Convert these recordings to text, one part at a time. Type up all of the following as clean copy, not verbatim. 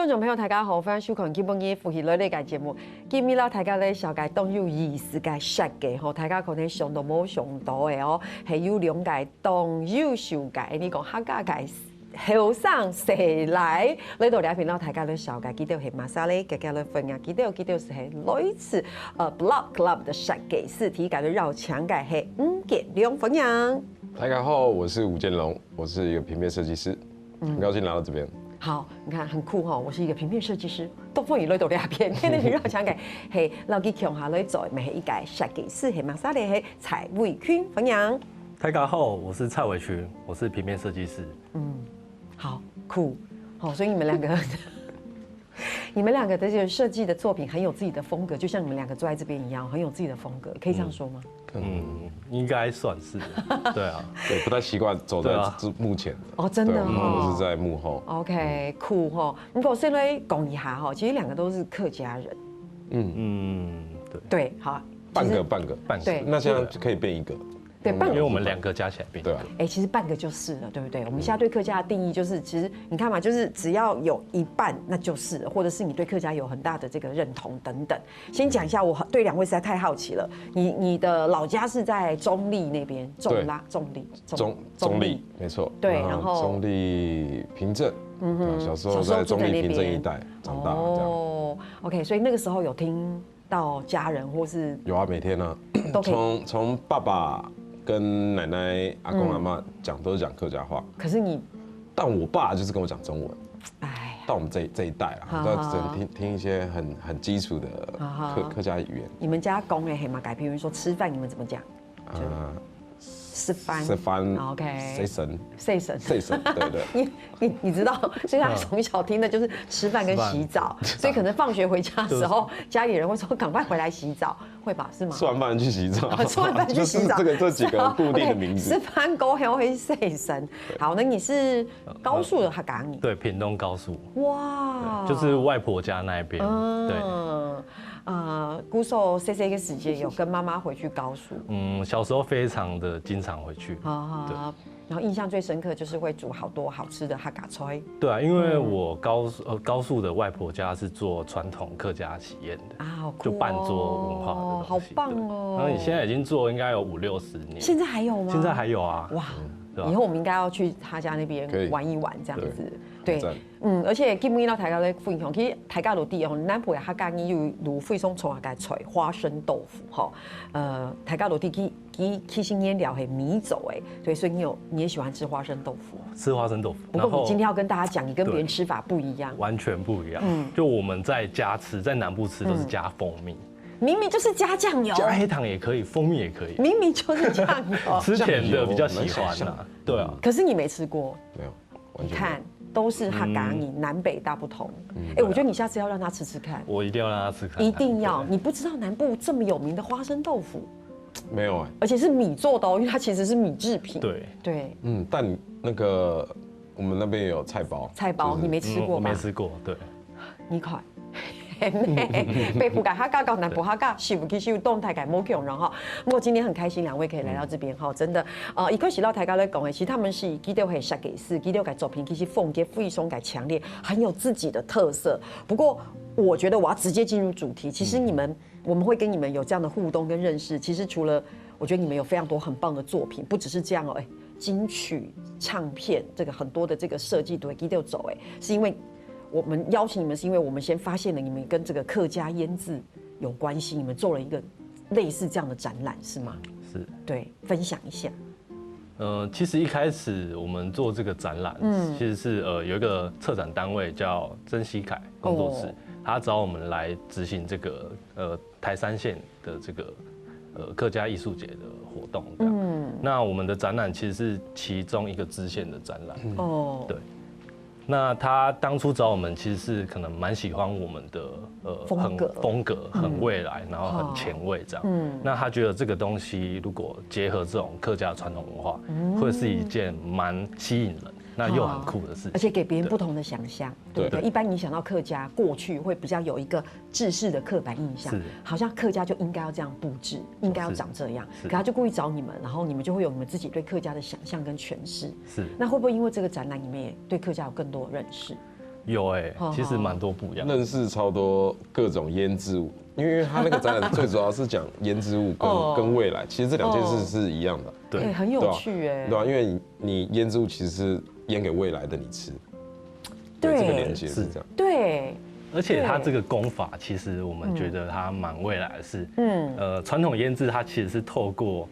观众朋友，大家好，欢迎收看基本嘅福喜类嘅节目。今日啦，大家咧小介当有意思嘅设计吼，大家可能上到冇上到嘅哦，系有两介当有受介，你讲客家介后生谁来？呢度两频道大家咧小介，记得系马莎咧，大家咧分享，记得是系类似Block Club 的设计师，体感的绕墙嘅系吴建龙分享。大家好，我是吴建龙，我是一个平面设计师，很高兴来到这边。好，你看很酷哈！我是一个平面设计师，东风雨雷都两片，天天去绕墙嘅系老吉强下来做，咪系一个设计师，系马莎咧系蔡伟坤分享。大家好，我是蔡伟群，我是平面设计师。好酷，好，所以你们两个，你们两个的这个设计的作品很有自己的风格，就像你们两个坐在这边一样，很有自己的风格，可以这样说吗？应该算是，对啊，对，不太习惯走在幕前的。哦，真的对，哦，我们是在幕后。OK，酷哈。不过现在讲一下哈，其实两个都是客家人。对，对，好，半个。对那现在可以变一个。对，半个。因为我们两个加起来变。对啊。其实半个就是了，对不对？我们现在对客家的定义就是，其实你看嘛，就是只要有一半，那就是了，或者是你对客家有很大的这个认同等等。先讲一下，我对两位实在太好奇了。你的老家是在中立那边，中立，没错。对，然后中立平镇，小时候在中立平镇一带长大，这样。哦 ，OK， 所以那个时候有听到家人或是有啊，每天呢，从爸爸跟奶奶、阿公、阿妈都是讲客家话。可是但我爸就是跟我讲中文。哎，到我们这一代啊，都只能听一些很基础的客家语言。你们家讲的黑马改，比如说吃饭，你们怎么讲？吃饭 ，OK， 谁神，对。你知道，所以他从小听的就是吃饭跟洗澡，所以可能放学回家的时候，家里人会说赶快回来洗澡，会吧？是吗？吃完饭去洗澡，吃完饭去洗澡，这几个固定的名字。吃饭狗还会谁神？好，那你是高速的客家语？对，屏东高速。哇，就是外婆家那一边。对。姑嫂这个时间有跟妈妈回去高速。小时候非常的经常回去。对。然后印象最深刻就是会煮好多好吃的客家菜。对啊，因为我高速的外婆家是做传统客家喜宴的好酷哦，就半桌文化的东西。好棒哦！然后你现在已经做应该有50-60年。现在还有吗？现在还有啊。哇！以后我们应该要去他家那边玩一玩，这样子。对，而且基本上大家咧分享，其实大家落地哦，南部的客家语有如非常从下菜花生豆腐哈，大家落地其实腌料系米走哎，对，所以你也喜欢吃花生豆腐？吃花生豆腐。不过你今天要跟大家讲，你跟别人吃法不一样，完全不一样。就我们在家吃，在南部吃都是加蜂蜜。明明就是加酱油，加黑糖也可以，蜂蜜也可以。明明就是酱油，吃甜的比较喜欢啊。对啊。可是你没吃过，没有。你看，都是客家语，南北大不同。我觉得你下次要让他吃吃看。我一定要让他吃看。一定要！你不知道南部这么有名的花生豆腐？没有哎。而且是米做的哦，因为它其实是米制品。对。但那个我们那边也有菜包。菜包你没吃过吧？我没吃过，对。你看。北部客家跟南部客家是不其实有动态改某种人哈。不过今天很开心，两位可以来到这边哈，真的一个是老大家在讲的，其实他们是基调系设计师，基调改作品其实风格非常改强烈，很有自己的特色。不过我觉得我要直接进入主题，其实我们会跟你们有这样的互动跟认识，其实除了我觉得你们有非常多很棒的作品，不只是这样哦，金曲唱片这个很多的这个设计都会基调走是因为。我们邀请你们是因为我们先发现了你们跟这个客家腌制有关系，你们做了一个类似这样的展览是吗？是，对，分享一下。其实一开始我们做这个展览，其实是有一个策展单位叫曾希凯工作室，他找我们来执行这个台三线的这个客家艺术节的活动。那我们的展览其实是其中一个支线的展览。对。那他当初找我们，其实是可能蛮喜欢我们的风格很未来，然后很前卫这样。那他觉得这个东西如果结合这种客家传统文化，会是一件蛮吸引人。那又很酷的事情，而且给别人不同的想象，对不对？一般你想到客家过去会比较有一个制式的刻板印象，好像客家就应该要这样布置，应该要长这样，可他就故意找你们，然后你们就会有你们自己对客家的想象跟诠释。是，那会不会因为这个展览，你们也对客家有更多的认识？有其实蛮多不一样，认识超多各种腌制物，因为他那个展览最主要是讲腌制物跟未来，其实这2件事是一样的。对，很有趣哎。对啊，因为你腌制物其实是腌给未来的你吃，对，这个连接是这样。对。而且它这个功法，其实我们觉得它蛮未来的是，传统腌制它其实是透过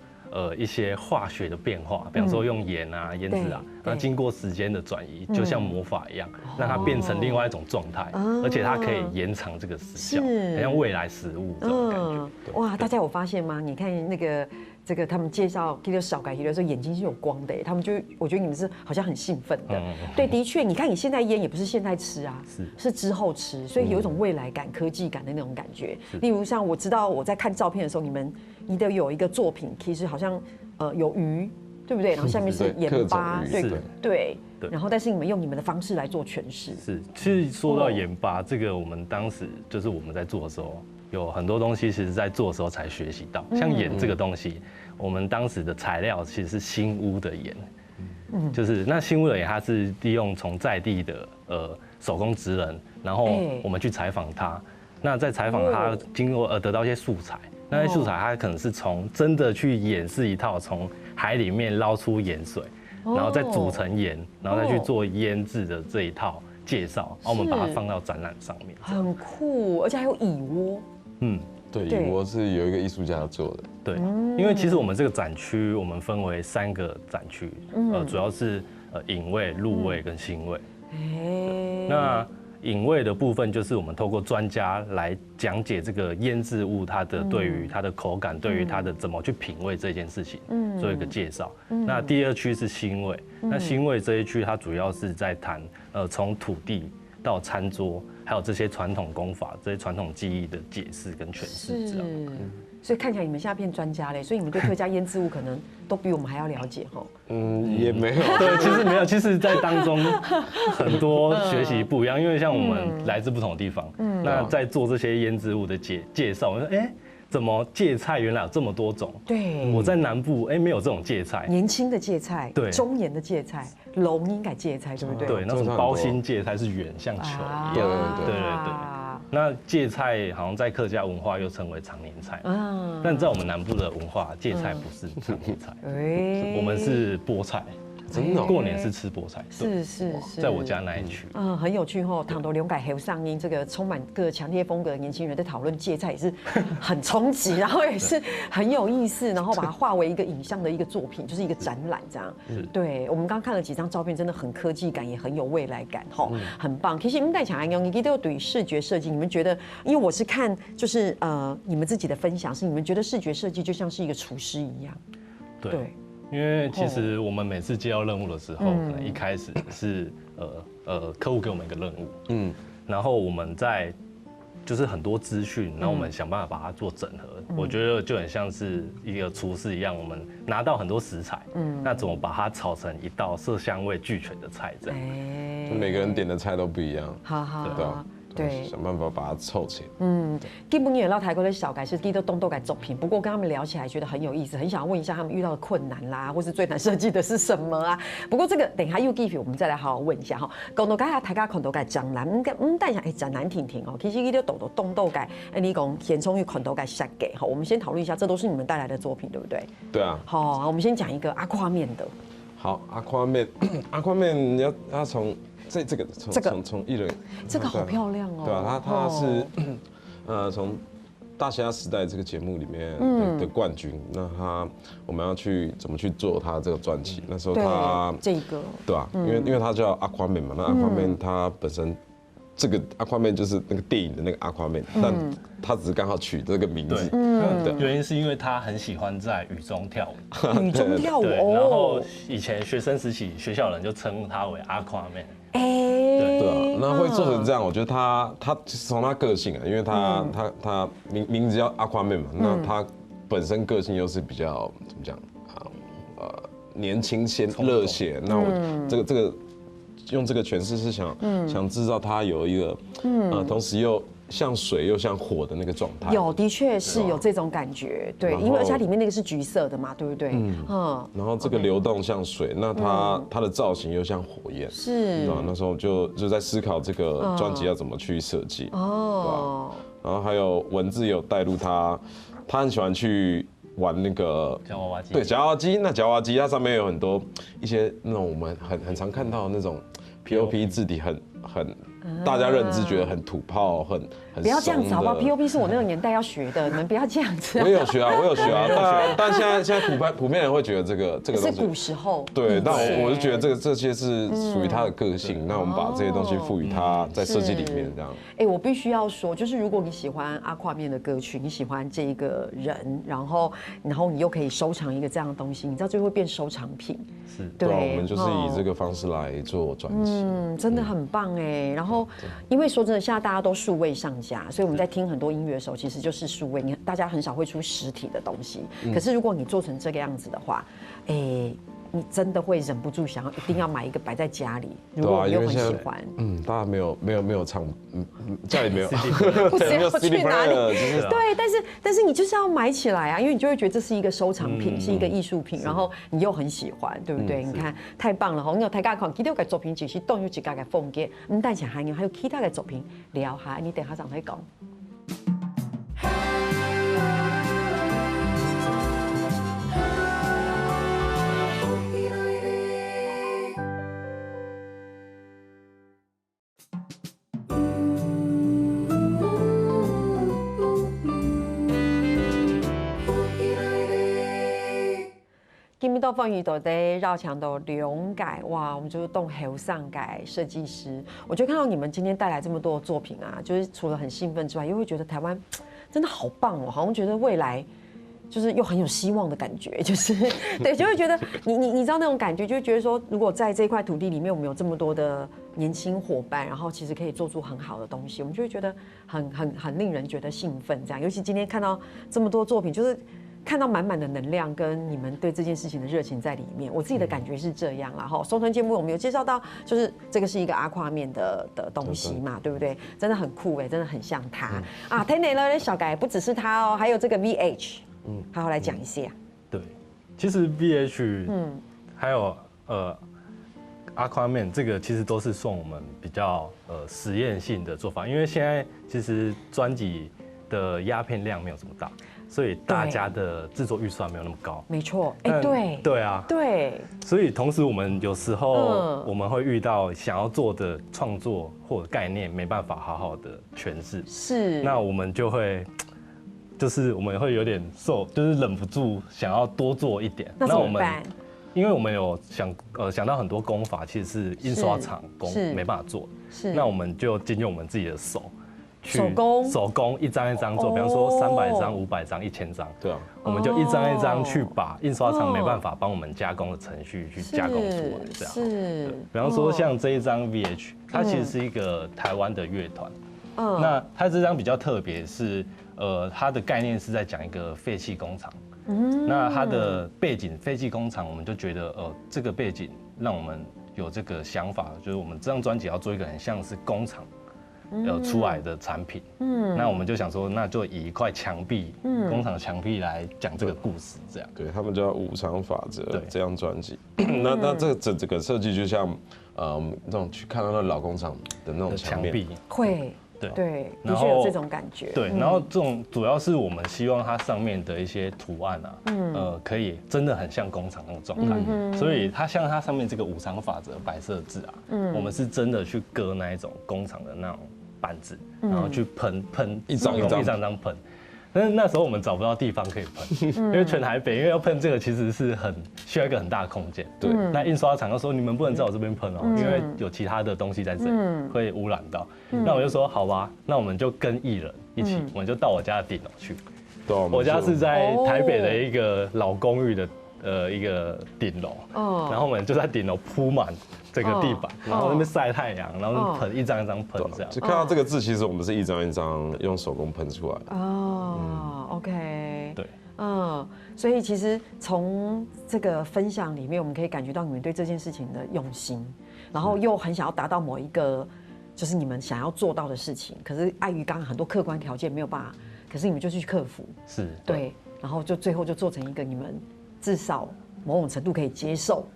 一些化学的变化，比方说用盐啊、腌制啊，然后经过时间的转移，就像魔法一样，让它变成另外一种状态，而且它可以延长这个时效，很像未来食物这种感觉。哇，大家有发现吗？你看那个。这个他们介绍这个小改题的时候，眼睛是有光的，他们就我觉得你们是好像很兴奋的。对，的确，你看你现在腌也不是现在吃啊，是之后吃，所以有一种未来感、科技感的那种感觉。例如像我知道我在看照片的时候，你的有一个作品，其实好像有鱼，对不对？然后下面是盐巴，对。然后但是你们用你们的方式来做诠释。是，其实说到盐巴这个，我们当时就是我们在做的时候。有很多东西，其实在做的时候才学习到，像盐这个东西，我们当时的材料其实是新屋的盐，就是那新屋的盐，它是利用从在地的手工职人，然后我们去采访他，那在采访他经过得到一些素材，那些素材它可能是从真的去演示一套从海里面捞出盐水，然后再煮成盐，然后再去做腌制的这一套介绍，然后我们把它放到展览上面，很酷，而且还有蚁窝。对，蚁窝是有一个艺术家做的。对，因为其实我们这个展区，我们分为3个展区，主要是饮味、入味跟腥味。那饮味的部分就是我们透过专家来讲解这个腌制物它的对于它的口感，对于它的怎么去品味这件事情，做一个介绍。那第2区是腥味，那腥味这一区它主要是在谈从土地到餐桌。还有这些传统功法、这些传统技艺的解释跟诠释，这样。所以看起来你们现在变专家嘞，所以你们对客家腌制物可能都比我们还要了解哈。也没有。对，其实没有，其实在当中很多学习不一样，因为像我们来自不同的地方，那在做这些腌制物的介绍，我说怎么芥菜原来有这么多种？对，我在南部没有这种芥菜，年轻的芥菜，对，中年的芥菜，龙应该芥菜，对不对？对，那种包心芥菜是圆像球一样，对。那芥菜好像在客家文化又称为常年菜，但在我们南部的文化，芥菜不是常年菜，我们是菠菜。真的，过年是吃菠菜，是，在我家那一区，很有趣哦。唐头龙改黑上音，这个充满各强烈风格的年轻人在讨论芥菜也是很冲击，然后也是很有意思，然后把它化为一个影像的一个作品，就是一个展览这样。对，我们刚看了几张照片，真的很科技感，也很有未来感，很棒。其实你们在讲安用，你都对视觉设计，你们觉得？因为我是看就是你们自己的分享是，你们觉得视觉设计就像是一个厨师一样，对。因为其实我们每次接到任务的时候，可能一开始是客户给我们一个任务，然后我们在就是很多资讯，然后我们想办法把它做整合。我觉得就很像是一个厨师一样，我们拿到很多食材，那怎么把它炒成一道色香味俱全的菜这样？每个人点的菜都不一样，对，想办法把它凑起来。基本也到台国的小改是第一都东都改作品，不过跟他们聊起来觉得很有意思，很想要问一下他们遇到的困难啦，或是最难设计的是什么啊？不过这个等一下又 give 我们再来好好问一下哈。讲到改啊，大家看到改展览，但想展览婷婷哦，其实你都抖东都改，你讲填充与看到改设计哈，我们先讨论一下，这都是你们带来的作品，对不对？对啊。好，我们先讲一个阿夸面的。好，阿夸面要从。这个从艺人，这个好漂亮哦。对啊，他是从大虾时代这个节目里面的冠军。那我们要去怎么去做他这个传奇？那时候他这个对啊，因为他叫 Aquaman 嘛，那 Aquaman 他本身这个 Aquaman 就是那个电影的那个 Aquaman，但他只是刚好取这个名字。原因是因为他很喜欢在雨中跳舞。雨中跳舞哦。然后以前学生时期，学校人就称他为 Aquaman。对啊，那会做成这样，我觉得他从他个性啊，因为他名字叫 Aquaman 嘛，那他本身个性又是比较怎么讲年轻热血，那我这个用这个诠释是想制造他有一个同时又像水又像火的那个状态。有，的确是有这种感觉，对，因为而且它里面那个是橘色的嘛，对不对？然后这个流动像水，那它的造型又像火焰，是。那时候就在思考这个专辑要怎么去设计。哦。然后还有文字有带入他很喜欢去玩那个夹娃娃机。对，夹娃娃机。那夹娃娃机它上面有很多一些那种我们很常看到的那种 POP 字体很大家认知觉得很土炮，很不要这样子好不好 ？POP 是我那个年代要学的，你们不要这样子。我有学啊，但现在普遍人会觉得这个东西是古时候。对，但我就觉得这些是属于他的个性，那我们把这些东西赋予他在设计里面这样。我必须要说，就是如果你喜欢阿跨面的歌曲，你喜欢这一个人，然后你又可以收藏一个这样的东西，你知道最后会变收藏品。是，对，我们就是以这个方式来做专辑。真的很棒哎。然后，因为说真的，现在大家都数位上架，所以我们在听很多音乐的时候，其实就是数位，大家很少会出实体的东西。可是如果你做成这个样子的话，你真的会忍不住想要一定要买一个摆在家里。如果你又很喜欢，大家没有唱，家里没有，不知道去哪里。对，但是你就是要买起来啊，因为你就会觉得这是一个收藏品，是一个艺术品，然后你又很喜欢，对不对？你看太棒了哈！你有大家看，其他的作品只是动有一家嘅风格，但是还有其他的作品聊下，你等下上来讲。今日到放宇都得绕墙的龙改哇，我们就是动后上改设计师。我就看到你们今天带来这么多的作品啊，就是除了很兴奋之外，又会觉得台湾真的好棒哦，好像觉得未来就是又很有希望的感觉，就是对，就会觉得你知道那种感觉，就会觉得说，如果在这块土地里面，我们有这么多的年轻伙伴，然后其实可以做出很好的东西，我们就会觉得很令人觉得兴奋。这样，尤其今天看到这么多作品，就是看到满满的能量跟你们对这件事情的热情在里面，我自己的感觉是这样啦。哈，收团节目我们有介绍到，就是这个是一个阿跨面的东西嘛，对不对？真的很酷真的很像他啊。天内呢，小改不只是他哦，还有这个 VH。好好来讲一下。对，其实 VH，还有Aquaman 这个其实都是算我们比较实验性的做法，因为现在其实专辑的压片量没有这么大，所以大家的制作预算没有那么高。没错，对啊，对。所以同时我们有时候我们会遇到想要做的创作或者概念没办法好好的诠释，是，那我们就会。就是我们会有点就是忍不住想要多做一点。那我们，因为我们有想到很多工法，其实是印刷厂没办法做。是。那我们就借用我们自己的手工一张一张做，比方说300张、500张、1000张。对啊。我们就一张一张去把印刷厂没办法帮我们加工的程序去加工出来，这样。是。比方说像这一张 VH， 它其实是一个台湾的乐团。那它这张比较特别是。它的概念是在讲一个废弃工厂。那它的背景废弃工厂，我们就觉得这个背景让我们有这个想法，就是我们这张专辑要做一个很像是工厂出来的产品。那我们就想说，那就以一块墙壁，工厂墙壁来讲这个故事，这样。对，他们叫无常法则。这张专辑，那这整个设计就像那种去看到那老工厂的那种墙壁，会。对，的确有这种感觉。对，然后这种主要是我们希望它上面的一些图案啊，可以真的很像工厂那种状态。所以它像它上面这个无常法则白色字啊，我们是真的去割那一种工厂的那种板子，然后去喷一张喷。但是那时候我们找不到地方可以喷，因为全台北，因为要喷这个其实是需要一个很大的空间。对，那印刷厂就说你们不能在我这边喷哦，因为有其他的东西在这里会污染到。那我就说好吧，那我们就跟艺人一起，我们就到我家的顶楼去。我家是在台北的一个老公寓的一个顶楼，然后我们就在顶楼铺满这个地板，然后那边晒太阳，然后喷一张一张喷这样。就看到这个字，其实我们是一张一张用手工喷出来的。OK， 对，所以其实从这个分享里面，我们可以感觉到你们对这件事情的用心，然后又很想要达到某一个就是你们想要做到的事情，可是碍于刚刚很多客观条件没有办法，可是你们就去克服，是对，然后就最后就做成一个你们至少某种程度可以接受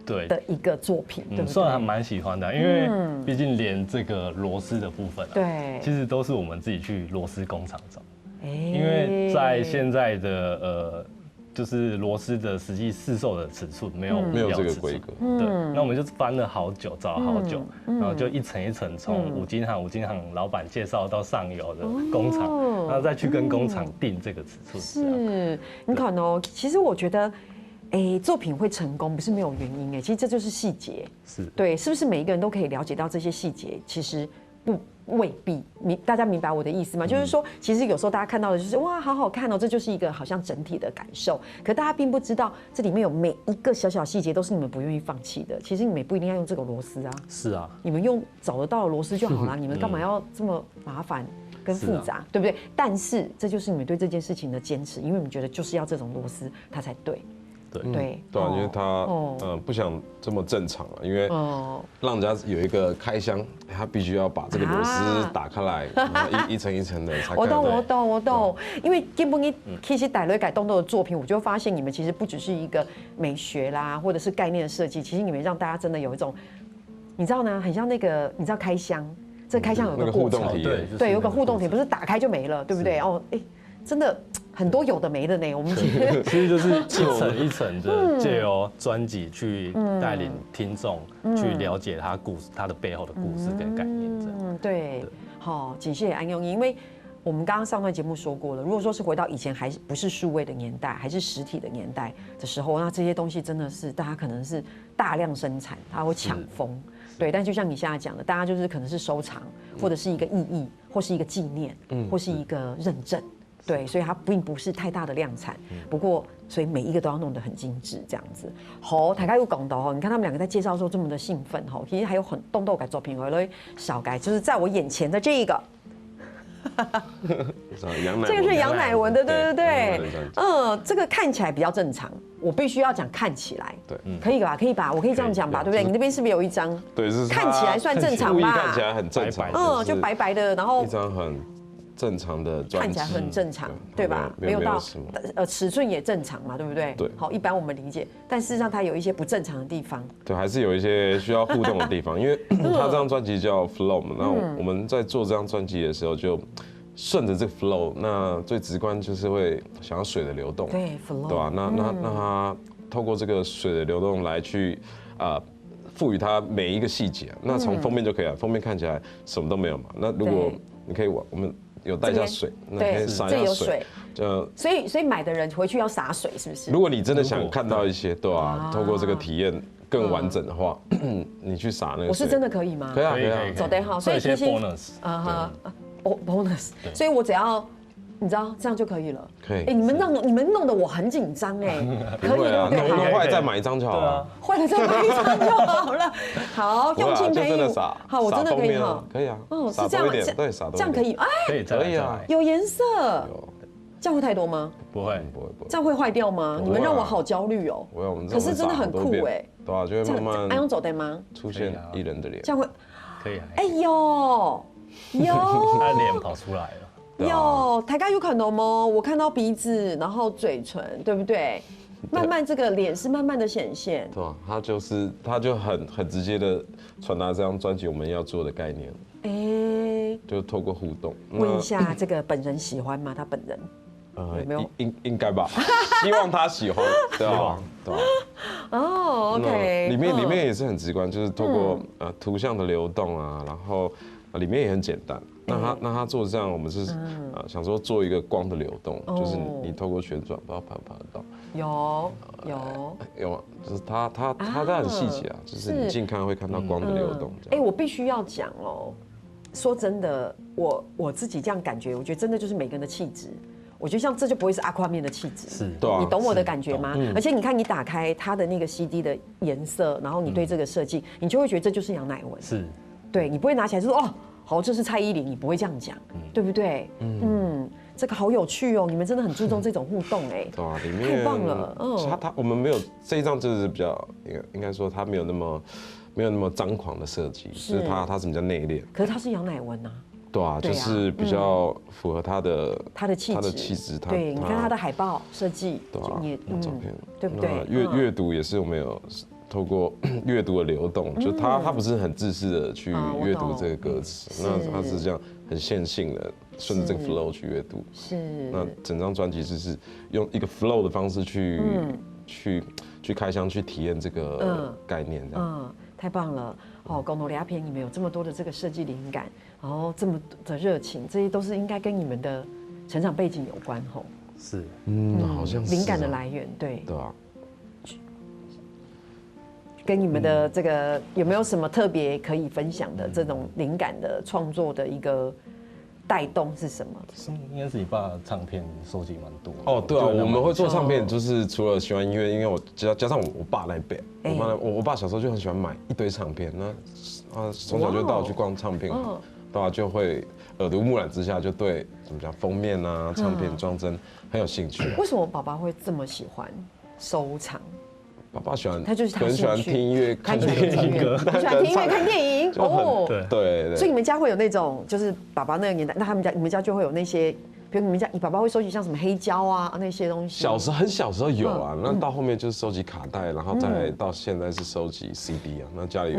对的一个作品，对不对？虽然还蛮喜欢的，因为毕竟连这个螺丝的部分啊，对其实都是我们自己去螺丝工厂找，哎因为在现在的就是螺丝的实际市售的尺寸没有没有这个尺寸规格，对，那我们就翻了好久，找了好久，然后就一层一层从五金行老板介绍到上游的工厂，然后再去跟工厂定这个尺寸。是，你看哦，其实我觉得，作品会成功不是没有原因，其实这就是细节，是对，是不是每一个人都可以了解到这些细节？其实未必，大家明白我的意思吗？就是说，其实有时候大家看到的就是哇，好好看哦，这就是一个好像整体的感受。可大家并不知道，这里面有每一个小小细节都是你们不愿意放弃的。其实你们也不一定要用这个螺丝啊，是啊，你们用找得到的螺丝就好了，你们干嘛要这么麻烦跟复杂，对不对？但是这就是你们对这件事情的坚持，因为你们觉得就是要这种螺丝，它才对。对对啊，因为他不想这么正常啊，因为让人家有一个开箱，他必须要把这个螺丝打开来，然后一层一层的才看得到。我懂。因为基本上其实改雷改动豆的作品，我就发现你们其实不只是一个美学啦，或者是概念的设计，其实你们让大家真的有一种，你知道呢，很像那个你知道开箱，这开箱有个过程，对，有个互动体，不是打开就没了，对不对？真的很多有的没的呢。我们其实就是一层一层的借由专辑去带领听众去了解他的背后的故事跟概念，这样。对，好，谢谢安永，因为我们刚刚上段节目说过了，如果说是回到以前还不是数位的年代，还是实体的年代的时候，那这些东西真的是大家可能是大量生产，它会抢疯。对，但就像你现在讲的，大家就是可能是收藏，或者是一个意义，或是一个纪念，或是一个认证。对，所以它并不是太大的量产，不过所以每一个都要弄得很精致，这样子。好，大家有讲到哦，你看他们两个在介绍的时候这么的兴奋哈，其实还有很动豆改作品，我来小改，就是在我眼前的这个，这个是杨乃文的，对不对？这个看起来比较正常，我必须要讲看起来，对，可以吧？可以吧？我可以这样讲吧，对不对？你那边是不是有一张？对，是看起来算正常吧？看起来很正常，就白白的，然后一张很正常的专辑，看起来很正常，对吧？没有到尺寸也正常嘛，对不对？对。好，一般我们理解，但事实上它有一些不正常的地方。对，还是有一些需要互动的地方，因为它这张专辑叫 Flow 嘛，那我们在做这张专辑的时候就顺着这个 Flow， 那最直观就是会想要水的流动，对 ，Flow， 对吧？那它透过这个水的流动来去赋予它每一个细节。那从封面就可以了，封面看起来什么都没有嘛。那如果你可以我们有带一下水，那可以洒一下水，所以买的人回去要洒水，是不是？如果你真的想看到一些，对啊，透过这个体验更完整的话，你去洒那个水，我是真的可以吗？可以啊，走得好，所以其实 bonus， 所以我只要。你知道这样就可以了。可以。你们弄得我很紧张可以啊，弄坏再买一张就好了。坏了再买一张就好了。好，用心培育。好，我真的可以哈。可以啊。是这样吗？对，洒多一点。这样可以？可以啊。有颜色。这样会太多吗？不会。这样会坏掉吗？你们让我好焦虑哦。可是真的很酷对啊，就会慢慢。安永走的吗？出现艺人的脸。这样会。可以啊。哎呦，他的脸跑出来了。有，大家有看到吗？我看到鼻子，然后嘴唇，对不对？慢慢这个脸是慢慢的显现。对啊，他就很直接的传达这张专辑我们要做的概念。就透过互动。问一下，这个本人喜欢吗？他本人有没有？应该吧，希望他喜欢，对吧？对吧？哦 ，OK。里面也是很直观，就是透过图像的流动啊，然后里面也很简单。那他做这样，我们是想说做一个光的流动，就是你透过旋转，不知道爬不爬得到？有，就是它很细节啊，就是你近看会看到光的流动。我必须要讲哦，说真的，我自己这样感觉，我觉得真的就是每个人的气质。我觉得像这就不会是阿夸面的气质，是，你懂我的感觉吗？而且你看，你打开它的那个 CD 的颜色，然后你对这个设计，你就会觉得这就是杨乃文，是，对你不会拿起来就说哦。好，这是蔡依林，你不会这样讲，对不对？这个好有趣哦，你们真的很注重这种互动对啊，里面太棒了。我们没有这一张，就是比较应该说它没有那么没有那么张狂的设计，就是它是比较内敛。可是它是杨乃文啊。对啊，就是比较符合他的气质，对，你看他的海报设计，对啊，照片，对不对？阅读也是我们有透过阅读的流动，就他不是很自私的去阅读这个歌词，那他是这样很线性的顺着这个 flow 去阅读。是，那整张专辑就是用一个 flow 的方式去开箱去体验这个概念，这样。太棒了！哦，公路俩片你们有这么多的这个设计灵感，然后这么的热情，这些都是应该跟你们的成长背景有关吼。是，好像是灵感的来源，对。对啊。跟你们的这个有没有什么特别可以分享的这种灵感的创作的一个带动是什么？应该是你爸唱片收集蛮多哦，对啊，我们会做唱片，就是除了喜欢音乐，因为我加上我爸那一辈，我爸小时候就很喜欢买一堆唱片，那从小就带我去逛唱片行，对啊，就会耳濡目染之下，就对怎么讲封面啊、唱片装帧很有兴趣。为什么爸爸会这么喜欢收藏？爸爸喜欢，他就是他很喜欢听音乐、看电影，喜欢听音乐、看电影哦。对。所以你们家会有那种，就是爸爸那个年代，那你们家就会有那些，比如你爸爸会收集像什么黑胶啊那些东西。很小时候有啊，那到后面就是收集卡带，然后再到现在是收集 CD 啊。那家里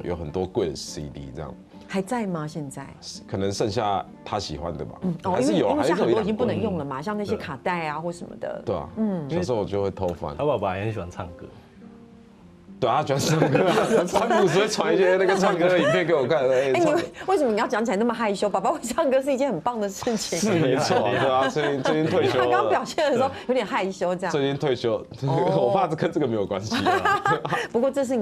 有很多贵的 CD 这样。还在吗？现在可能剩下他喜欢的吧，还是有，因为现在很多已经不能用了嘛，像那些卡带啊或什么的。对啊，小时候我就会偷翻。他爸爸也很喜欢唱歌，对啊，他喜欢唱歌啊，三不五时会传一些那个唱歌的影片给我看。你为什么你要讲起来那么害羞？爸爸会唱歌是一件很棒的事情。是没错，对啊，最近退休了。他刚表现的时候有点害羞，这样。最近退休，我怕跟这个没有关系。不过这是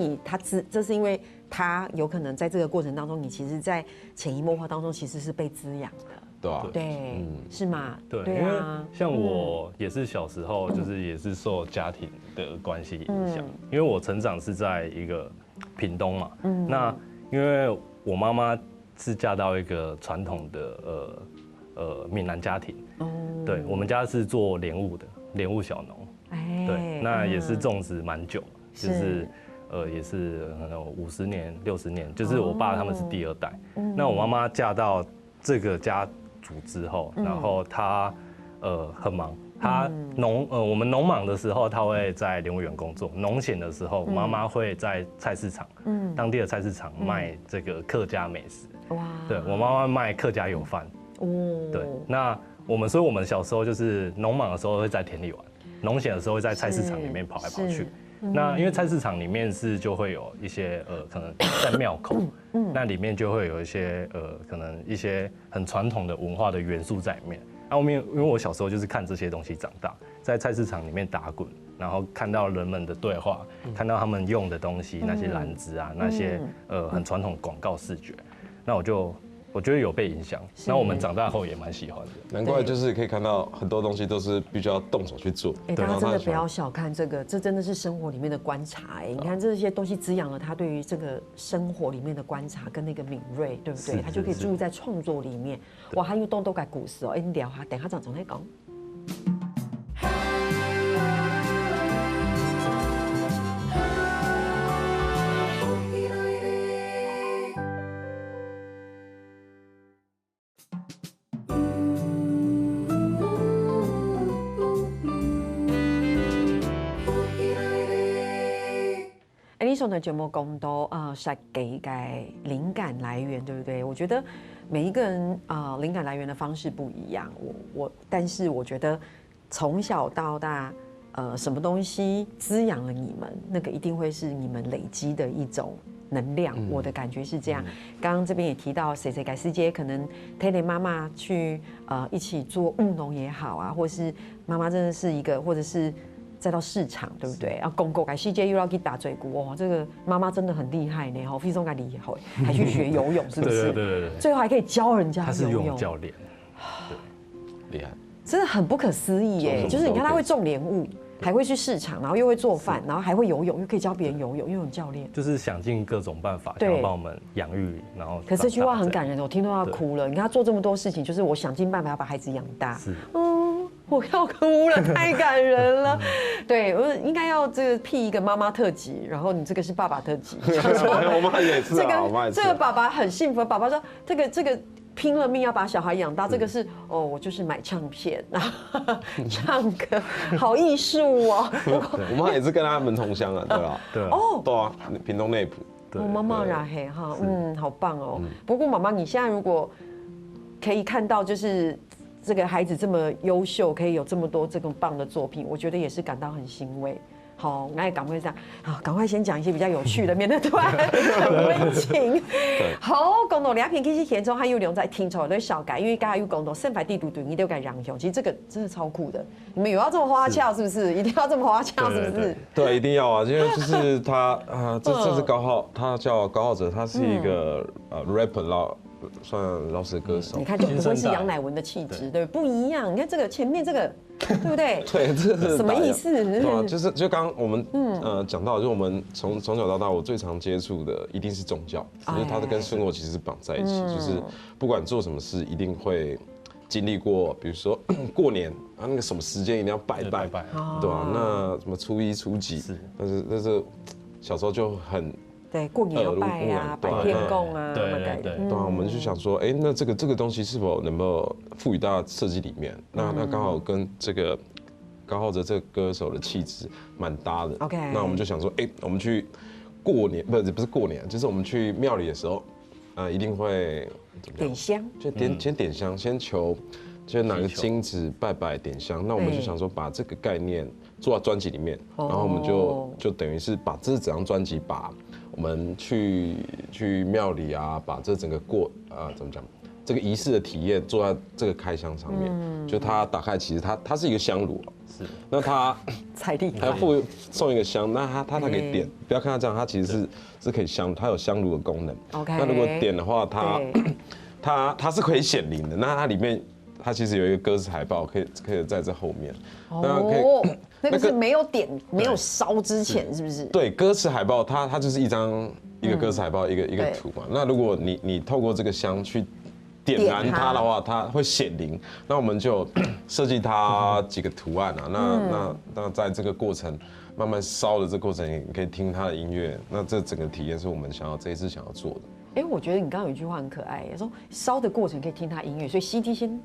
这是因为他有可能在这个过程当中，你其实，在潜移默化当中其实是被滋养的。对啊，对，是吗？对，因为像我也是小时候，就是也是受家庭的关系影响，因为我成长是在一个屏东嘛，那因为我妈妈是嫁到一个传统的闽南家庭，对，我们家是做莲雾小农，对，那也是种植蛮久，就是也是50年60年，就是我爸他们是第2代，那我妈妈嫁到这个家族之后，然后她很忙，她我们农忙的时候，她会在莲雾园工作；农闲的时候，妈妈会在菜市场，当地的菜市场卖这个客家美食。哇！对我妈妈卖客家油饭。哦。对，那所以我们小时候就是农忙的时候会在田里玩，农闲的时候会在菜市场里面跑来跑去。那因为菜市场里面就会有一些可能在庙口，那里面就会有一些可能一些很传统的文化的元素在里面。因为我小时候就是看这些东西长大，在菜市场里面打滚，然后看到人们的对话，看到他们用的东西，那些篮子啊，那些很传统广告视觉，那我觉得有被影响，那我们长大后也蛮喜欢的。难怪就是可以看到很多东西都是必须要动手去做。大家真的不要小看这个，这真的是生活里面的观察。你看这些东西滋养了他对于这个生活里面的观察跟那个敏锐，对不对？他就可以注入在创作里面。哇，还有动都改故事哦。你聊下，等下长总在讲。你说的节目讲到设计的灵感来源，对不对？我觉得每一个人灵感来源的方式不一样。但是我觉得从小到大，什么东西滋养了你们，那个一定会是你们累积的一种能量。我的感觉是这样。刚刚这边也提到，谁改世界，可能推着妈妈去一起做务农也好啊，或是妈妈真的是一个，或者是。再到市场，对不对？啊，公狗改世界又要去打嘴鼓哦，这个妈妈真的很厉害呢，非常厉害，还去学游泳，是不是？对。最后还可以教人家游泳。他是游泳教练，对，厉害，真的很不可思议耶！就是你看他会种莲雾，还会去市场，然后又会做饭，然后还会游泳，又可以教别人游泳，游泳教练。就是想尽各种办法，想要帮我们养育，然后。可是这句话很感人，我听到要哭了。你看他做这么多事情，就是我想尽办法要把孩子养大。是。我要哭了，太感人了。对，我应该要这个辟一个妈妈特辑，然后你这个是爸爸特辑。我妈也是啊，我妈也是。这个爸爸很幸福，爸爸说这个。拼了命要把小孩养大，这个是我就是买唱片，然后唱歌，好艺术哦。我妈也是跟他们同乡啊，对吧？对哦，对啊，屏东内埔。我妈妈然黑哈，好棒哦。不过妈妈，你现在如果可以看到，就是这个孩子这么优秀，可以有这么多这种棒的作品，我觉得也是感到很欣慰。好，那也赶快这样，好，赶快先讲一些比较有趣的，免得突然很温情。好，讲到两篇其实田中还有留在听出来的小改，因为刚才有讲到胜败地图对你都改让雄，其实这个真的超酷的。你们有要这么花俏是不是？一定要这么花俏是不是？对，一定要啊，因为就是他这是高浩，他叫高浩哲，他是一个rapper 算饶舌歌手。你看就不会是杨乃文的气质，对，不一样。你看这个前面这个。对不对？对，这是什么意思？对啊，就刚刚我们讲到，就我们从小到大，我最常接触的一定是宗教，就是它跟生活其实是绑在一起，就是不管做什么事，一定会经历过，比如说过年啊，那个什么时间一定要拜，对吧？那什么初一、初几，但是小时候就很。对，过年要拜啊，拜天公啊，对，我们就想说，那这个东西是否能够赋予到设计里面？那刚好跟这个高浩哲这个歌手的气质蛮搭的。OK， 那我们就想说，我们去过年，不是过年，就是我们去庙里的时候，一定会点香，就先点香，先求。就拿个金子拜点香，那我们就想说把这个概念做到专辑里面，然后我们就等于是把这整张专辑把我们去庙里啊，把这整个怎么讲，这个仪式的体验做在这个开箱上面，就它打开其实它是一个香炉，是，那它彩礼还附送一个香，那它可以点，不要看它这样，它其实是可以香，它有香炉的功能。OK， 那如果点的话，它是可以显灵的，那它里面。它其实有一个歌词海报，可以在这后面。那个是没有点、没有烧之前，是不是？对，歌词海报它就是一个歌词海报，一个图嘛。那如果你透过这个香去点燃它的话，它会显灵。那我们就设计它几个图案啊。那在这个过程慢慢烧的这个过程，你可以听它的音乐。那这整个体验是我们这一次想要做的。我觉得你刚刚有一句话很可爱，说烧的过程可以听它音乐，所以 CD 先。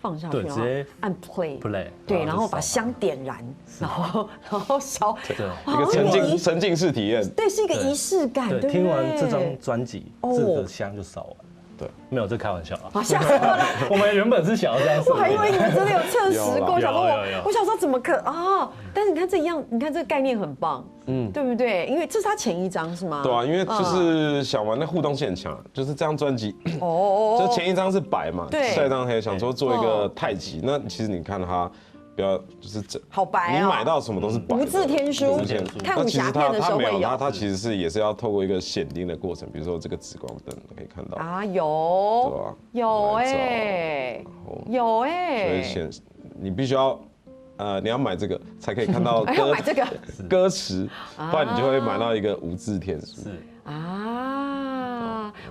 放上去，然后按 play， 对，然后把香点燃，然后烧，一个沉浸式体验，对，是一个仪式感。对，听完这张专辑，这个香就烧完。对，没有，这开玩笑啊！吓死我了！我们原本是想要这样，我还以为你们真的有测试过，我想说怎么可啊？但是你看这一样，你看这个概念很棒，对不对？因为这是他前一张是吗？对啊，因为就是想玩的互动性很强，就是这张专辑，就前一张是白嘛，下一张还想说做一个太极，那其实你看它。不要就是好白你买到什么都是白，无字天书。看武侠片的时候会有，它其实也是要透过一个显灵的过程，比如说这个紫光灯可以看到啊，有有所以你必须要你要买这个才可以看到歌词，不然你就会买到一个无字天书。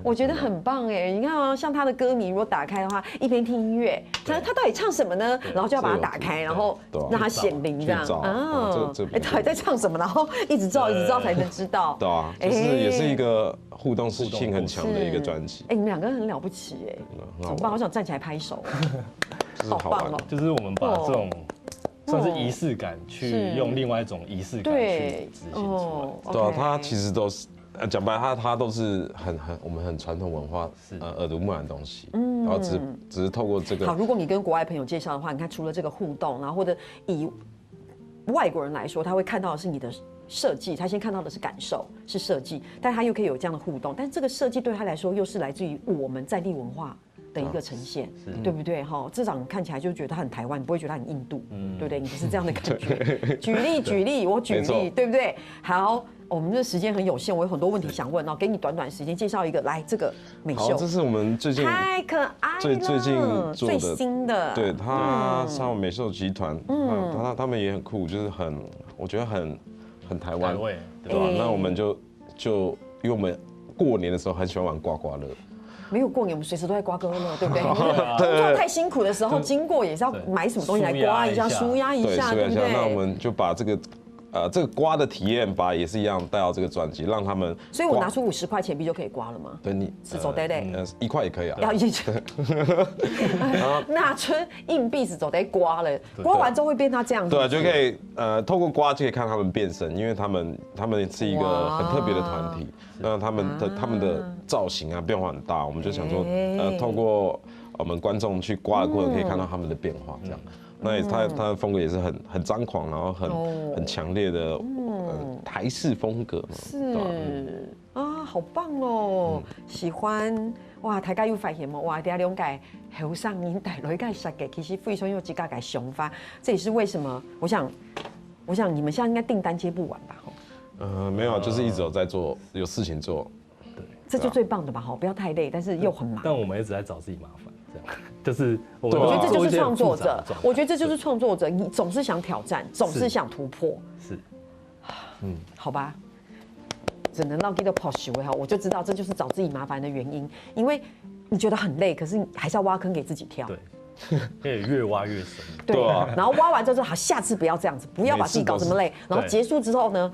我觉得很棒哎！你看啊，像他的歌迷如果打开的话，一边听音乐，他到底唱什么呢？然后就要把它打开，然后让它显灵这样啊。他还在唱什么？然后一直照才能知道。对啊，就是也是一个互动性很强的一个专辑。你们两个很了不起哎！怎么办？好想站起来拍手，好棒哦！就是我们把这种算是仪式感，去用另外一种仪式感去执行出来。对啊，它其实都是。讲白，它都是我们很传统文化耳濡目染的东西，然后只是透过这个。好，如果你跟国外朋友介绍的话，你看除了这个互动，然后或者以外国人来说，他会看到的是你的设计，他先看到的是感受，是设计，但他又可以有这样的互动，但这个设计对他来说又是来自于我们在地文化的一个呈现，对不对？哈，这场看起来就觉得他很台湾，你不会觉得他很印度，对不对？你不是这样的感觉。举例，我举例，对不对？好。我们这时间很有限，我有很多问题想问，然后给你短短时间介绍一个，来这个美秀。好，这是我们最近太可爱了，最近做的最新的。对，它上美秀集团，他们也很酷，就是我觉得很台湾，对吧？那我们就因为我们过年的时候很喜欢玩刮刮乐。没有过年，我们随时都在刮刮乐，对不对？工作太辛苦的时候，经过也是要买什么东西来刮一下、舒压一下，对不对？那我们就把这个刮的体验也是一样带到这个专辑，让他们。所以我拿出50块钱币就可以刮了吗？对，你是走 day day， 1块也可以啊。要1块，拿出硬币是走 day 刮了，刮完之后会变成这样子。对，就可以透过刮就可以看他们变身，因为他们是一个很特别的团体，那他们的造型啊变化很大，我们就想说透过我们观众去刮的过程可以看到他们的变化，这样。那他的风格也是很张狂，然后很强烈的台式风格嘛。是啊，好棒哦，喜欢哇！大家有发现吗？哇，大家了解后上年带来嘅设计，其实非常有自家嘅想法，这也是为什么我想你们现在应该订单接不完吧？没有，就是一直有在做，有事情做。对，这就最棒的吧？不要太累，但是又很忙。但我们一直在找自己麻烦。就是我觉得这就是创作者，我觉得这就是创作者，你总是想挑战，总是想突破。是，好吧，只能让 Guido push 为好，我就知道这就是找自己麻烦的原因，因为你觉得很累，可是你还是要挖坑给自己跳。对，可以越挖越深。对啊，然后挖完之后，好，下次不要这样子，不要把自己搞这么累，然后结束之后呢，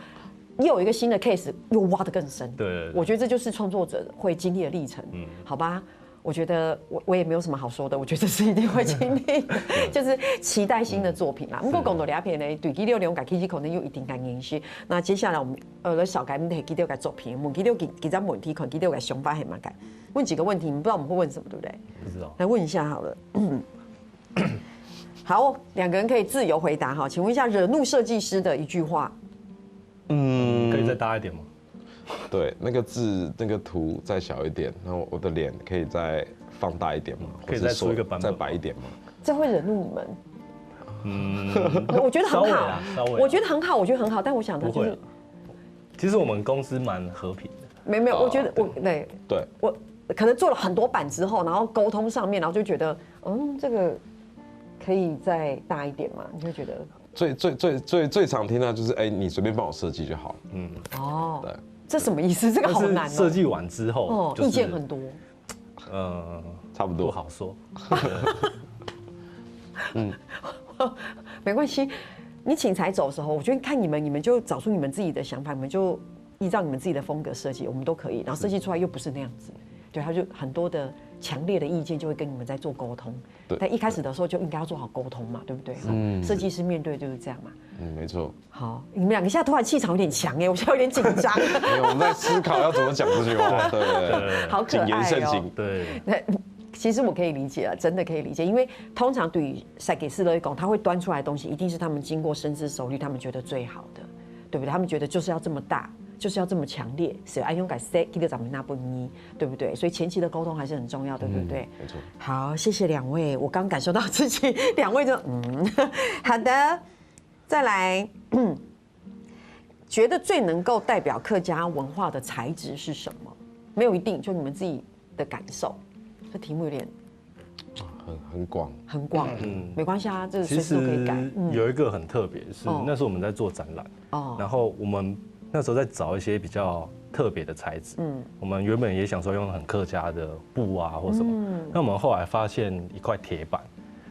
又有一个新的 case， 又挖得更深。对，我觉得这就是创作者会经历的历程。好吧。我觉得我也没有什么好说的，我觉得这是一定会经历的，就是期待新的作品啦。不过讲到两片呢，对Guido了解其实可能有一定的认识。那接下来我们来少改问题Guido的作品，问Guido几张问题，看Guido的想法系嘛改。问几个问题，你们不知道我们会问什么，对不对？不知道。来问一下好了。好，两个人可以自由回答哈。请问一下，惹怒设计师的一句话。可以再大一点吗？对，那个字那个图再小一点，然后我的脸可以再放大一点吗？可以再出一个版本，再白一点吗？这会惹怒你们？我觉得很好，我觉得很好，我觉得很好，但我想的就是，其实我们公司蛮和平的。没有，我觉得对，我可能做了很多版之后，然后沟通上面，然后就觉得，这个可以再大一点嘛？你就觉得最常听到就是，你随便帮我设计就好。对。这什么意思？这个好难。设计完之后，意见很多。差不多。不好说。没关系。你请才走的时候，我觉得看你们就找出你们自己的想法，你们就依照你们自己的风格设计，我们都可以。然后设计出来又不是那样子，对，他就很多的强烈的意见就会跟你们在做沟通。但一开始的时候就应该要做好沟通嘛，对不对？设计师面对就是这样嘛。没错。好，你们两个现在突然气场有点强我现在有点紧张。没有，我们在思考要怎么讲这句话。对，好可爱谨言慎行。对。其实我可以理解了，真的可以理解，因为通常对于设计师来讲，他会端出来的东西，一定是他们经过深思熟虑，他们觉得最好的，对不对？他们觉得就是要这么大，就是要这么强烈，谁爱用改 set 给咱们那不一，对不对？所以前期的沟通还是很重要，对不对？没错。好，谢谢两位，我刚感受到自己两位就好的，再来，觉得最能够代表客家文化的材质是什么？没有一定，就你们自己的感受。这题目有点很广，很广，没关系啊，这随时都可以改。有一个很特别是，那时候我们在做展览，然后我们那时候在找一些比较特别的材质，我们原本也想说用很客家的布啊或什么，那我们后来发现一块铁板，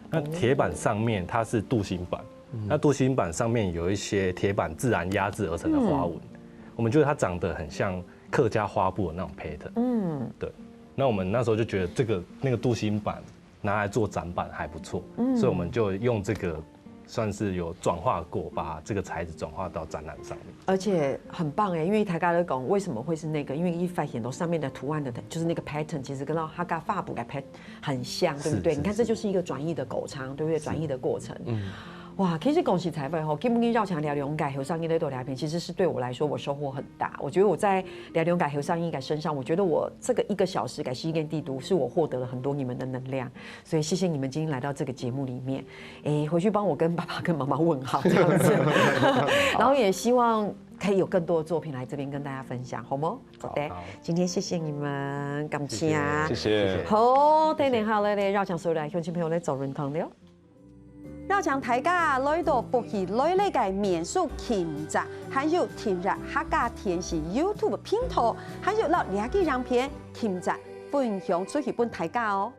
那铁板上面它是镀锌板，那镀锌板上面有一些铁板自然压制而成的花纹，我们觉得它长得很像客家花布的那种 pattern，对。那我们那时候就觉得那个镀锌板拿来做展板还不错，所以我们就用这个算是有转化过，把这个材质转化到展览上面，而且很棒因为大家都讲为什么会是那个，因为一发现到上面的图案的，就是那个 pattern 其实跟到哈嘎发布的 pattern 很像，对不对？你看这就是一个转译的狗肠，对不对？转译的过程。哇，其实恭喜采访基本跟绕墙聊龙改和上音的都聊片，其实是对我来说我收获很大。我觉得我在聊龙改和上音改身上，我觉得我这个1个小时改西跟地图，是我获得了很多你们的能量，所以谢谢你们今天来到这个节目里面，回去帮我跟爸爸跟妈妈问好这样子，然后也希望可以有更多的作品来这边跟大家分享，好吗？好的，今天谢谢你们，感谢啊，谢谢。好，等下好咧，绕墙所有的乡亲朋友来走人堂了。绕墙大家來到北戲來呢嘅民俗慶集，還有聽日客家電視 YouTube 頻道，還有落兩個影片慶集本熊出一本台价哦。